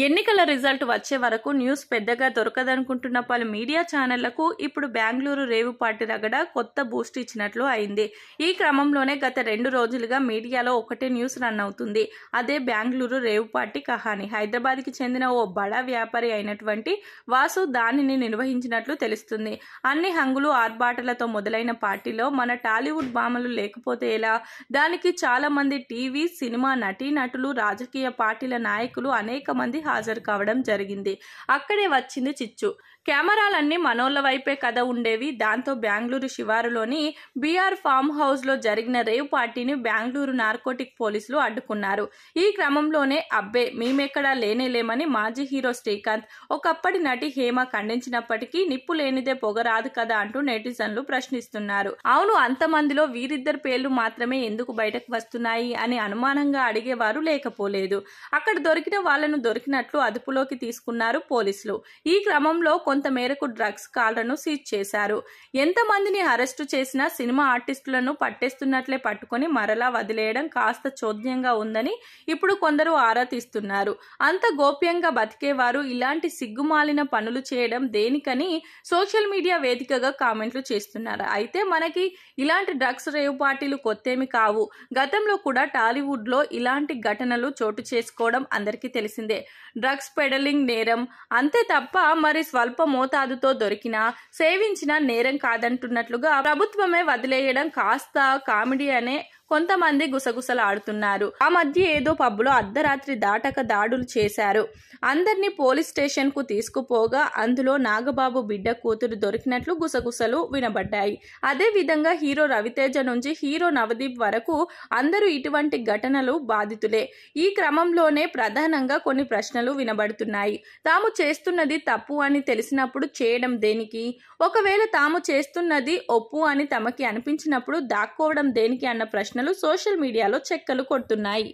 ఎన్నికల రిజల్ట్ వచ్చే వరకు న్యూస్ పెద్దగా దొరకదనుకుంటున్న పలు మీడియా ఛానళ్లకు ఇప్పుడు బెంగళూరు రేవుపాటి రగడ కొత్త బూస్ట్ ఇచ్చినట్లు అయింది. ఈ క్రమంలోనే గత 2 రోజులుగా మీడియాలో ఒకటే న్యూస్ రన్ అవుతుంది. అదే బెంగళూరు రేవుపాటి కహాని. హైదరాబాద్కి చెందిన ఓ బడా వ్యాపారి అయినటువంటి వాసు దానిని నిర్వహించినట్లు తెలుస్తుంది. అన్ని హంగులు ఆర్భాటాలతో మొదలైన పార్టీలో మన టాలీవుడ్ భామలు లేకపోతే ఎలా? దానికి చాలా మంది టీవీ, సినిమా నటీనటులు, రాజకీయ పార్టీల నాయకులు అనేక మంది హాజరు కావడం జరిగింది. అక్కడే వచ్చింది చిచ్చు. కెమెరాలన్నీ మనోళ్ల వైపే కదా ఉండేవి. దాంతో బెంగళూరు శివారులోని బీఆర్ ఫామ్ హౌస్ లో జరిగిన రేవ్ పార్టీని బెంగళూరు నార్కోటిక్ పోలీసులు అడ్డుకున్నారు. ఈ క్రమంలోనే అబ్బే మేమెక్కడా లేనేలేమని మాజీ హీరో శ్రీకాంత్, ఒకప్పటి నటి హేమ ఖండించినప్పటికీ నిప్పు లేనిదే పొగరాదు కదా అంటూ నెటిజన్లు ప్రశ్నిస్తున్నారు. అవును, అంతమందిలో వీరిద్దరు పేర్లు మాత్రమే ఎందుకు బయటకు వస్తున్నాయి అని అనుమానంగా అడిగేవారు లేకపోలేదు. అక్కడ దొరికిన వాళ్లను దొరికినట్లు అదుపులోకి తీసుకున్నారు పోలీసులు. ఈ క్రమంలో కొంత మేరకు డ్రగ్స్ కాళ్లను సీజ్ చేశారు. ఎంతమందిని అరెస్టు చేసినా సినిమా ఆర్టిస్టులను పట్టేస్తున్నట్లే పట్టుకుని మరలా వదిలేయడం కాస్త చోద్యంగా ఉందని ఇప్పుడు కొందరు ఆరా తీస్తున్నారు. అంత గోప్యంగా బతికేవారు ఇలాంటి సిగ్గుమాలిన పనులు చేయడం దేనికని సోషల్ మీడియా వేదికగా కామెంట్లు చేస్తున్నారు. అయితే మనకి ఇలాంటి డ్రగ్స్ రేవ్ పార్టీలు కొత్తేమి కావు. గతంలో కూడా టాలీవుడ్ లో ఇలాంటి ఘటనలు చోటు చేసుకోవడం అందరికీ తెలిసిందే. డ్రగ్స్ పెడలింగ్ నేరం అంతే తప్ప మరి స్వల్ప మోతాదుతో దొరికినా సేవించిన నేరం కాదంటున్నట్లుగా ప్రభుత్వమే వదిలేయడం కాస్త కామెడీ అనే కొంతమంది గుసగుసలాడుతున్నారు. ఆ మధ్య ఏదో పబ్బులో అర్ధరాత్రి దాటక దాడులు చేశారు. అందరినీ పోలీస్ స్టేషన్ కు తీసుకుపోగా అందులో నాగబాబు బిడ్డ కూతురు దొరికినట్లు గుసగుసలు వినబడ్డాయి. అదే విధంగా హీరో రవితేజ నుంచి హీరో నవదీప్ వరకు అందరూ ఇటువంటి ఘటనలు బాధితులే. ఈ క్రమంలోనే ప్రధానంగా కొన్ని ప్రశ్నలు వినబడుతున్నాయి. తాము చేస్తున్నది తప్పు అని తెలిసినప్పుడు చేయడం దేనికి? ఒకవేళ తాము చేస్తున్నది ఒప్పు అని తమకి అనిపించినప్పుడు దాక్కోవడం దేనికి అన్న ప్రశ్నలు సోషల్ మీడియాలో చెక్కలు కొడుతున్నాయి.